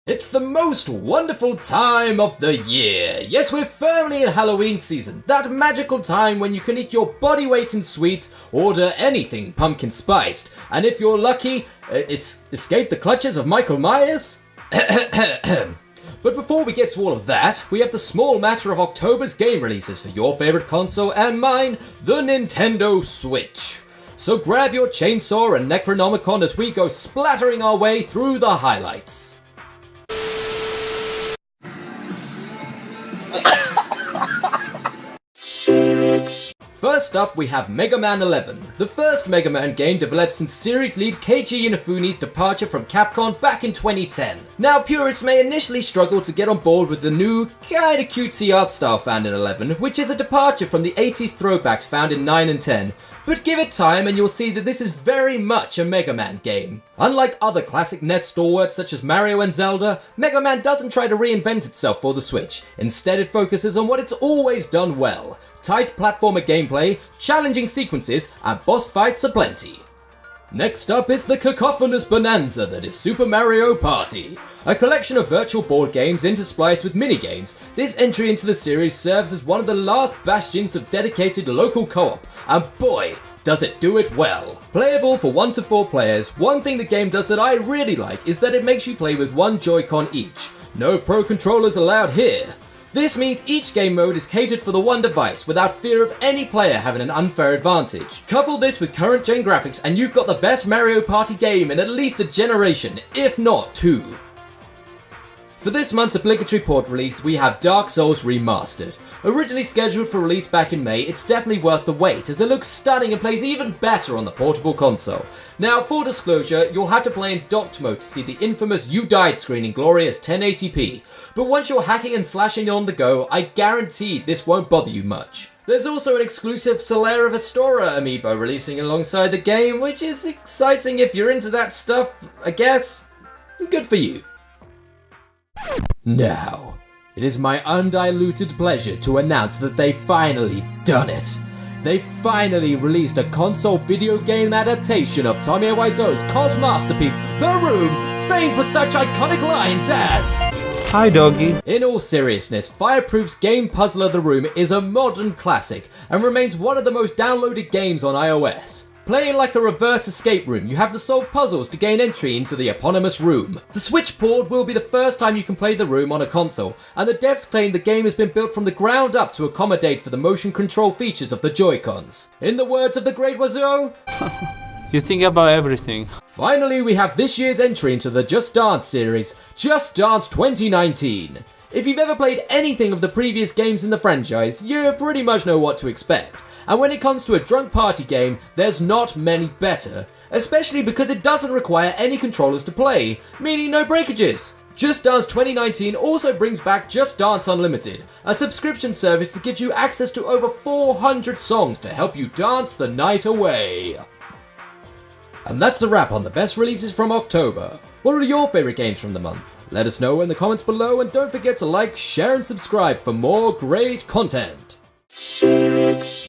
It's the most wonderful time of the year. Yes, we're firmly in Halloween season. That magical time when you can eat your body weight in sweets, order anything pumpkin spiced, and if you're lucky, escape the clutches of Michael Myers. But before we get to all of that, we have the small matter of October's game releases for your favorite console and mine, the Nintendo Switch. So grab your chainsaw and Necronomicon as we go splattering our way through the highlights. First up, we have Mega Man 11, the first Mega Man game developed since series lead Keiji Inafune's departure from Capcom back in 2010. Now, purists may initially struggle to get on board with the new, kinda cutesy art style found in 11, which is a departure from the 80s throwbacks found in 9 and 10, but give it time and you'll see that this is very much a Mega Man game. Unlike other classic NES stalwarts such as Mario and Zelda, Mega Man doesn't try to reinvent itself for the Switch. Instead, it focuses on what it's always done well. Tight platformer gameplay, challenging sequences, and boss fights aplenty. Next up is the cacophonous bonanza that is Super Mario Party. A collection of virtual board games interspliced with minigames, this entry into the series serves as one of the last bastions of dedicated local co-op, and boy, does it do it well. Playable for 1 to 4 players, one thing the game does that I really like is that it makes you play with one Joy-Con each. No Pro controllers allowed here. This means each game mode is catered for the one device without fear of any player having an unfair advantage. Couple this with current gen graphics and you've got the best Mario Party game in at least a generation, if not 2. For this month's obligatory port release, we have Dark Souls Remastered. Originally scheduled for release back in May, it's definitely worth the wait as it looks stunning and plays even better on the portable console. Now, full disclosure, you'll have to play in docked mode to see the infamous You Died screen in glorious 1080p, but once you're hacking and slashing on the go, I guarantee this won't bother you much. There's also an exclusive Solera of Astora amiibo releasing alongside the game, which is exciting if you're into that stuff, I guess. Good for you. Now, it is my undiluted pleasure to announce that they've finally done it. They finally released a console video game adaptation of Tomie Wiseau's cult masterpiece, The Room, famed for such iconic lines as... Hi, doggy. In all seriousness, Fireproof's game puzzler The Room is a modern classic and remains one of the most downloaded games on iOS. Playing like a reverse escape room, you have to solve puzzles to gain entry into the eponymous room. The Switch port will be the first time you can play The Room on a console, and the devs claim the game has been built from the ground up to accommodate for the motion control features of the Joy-Cons. In the words of the great Wiseau, you think about everything. Finally, we have this year's entry into the Just Dance series, Just Dance 2019. If you've ever played anything of the previous games in the franchise, you pretty much know what to expect. And when it comes to a drunk party game, there's not many better, especially because it doesn't require any controllers to play, meaning no breakages. Just Dance 2019 also brings back Just Dance Unlimited, a subscription service that gives you access to over 400 songs to help you dance the night away. And that's a wrap on the best releases from October. What are your favourite games from the month? Let us know in the comments below and don't forget to like, share and subscribe for more great content. CeX.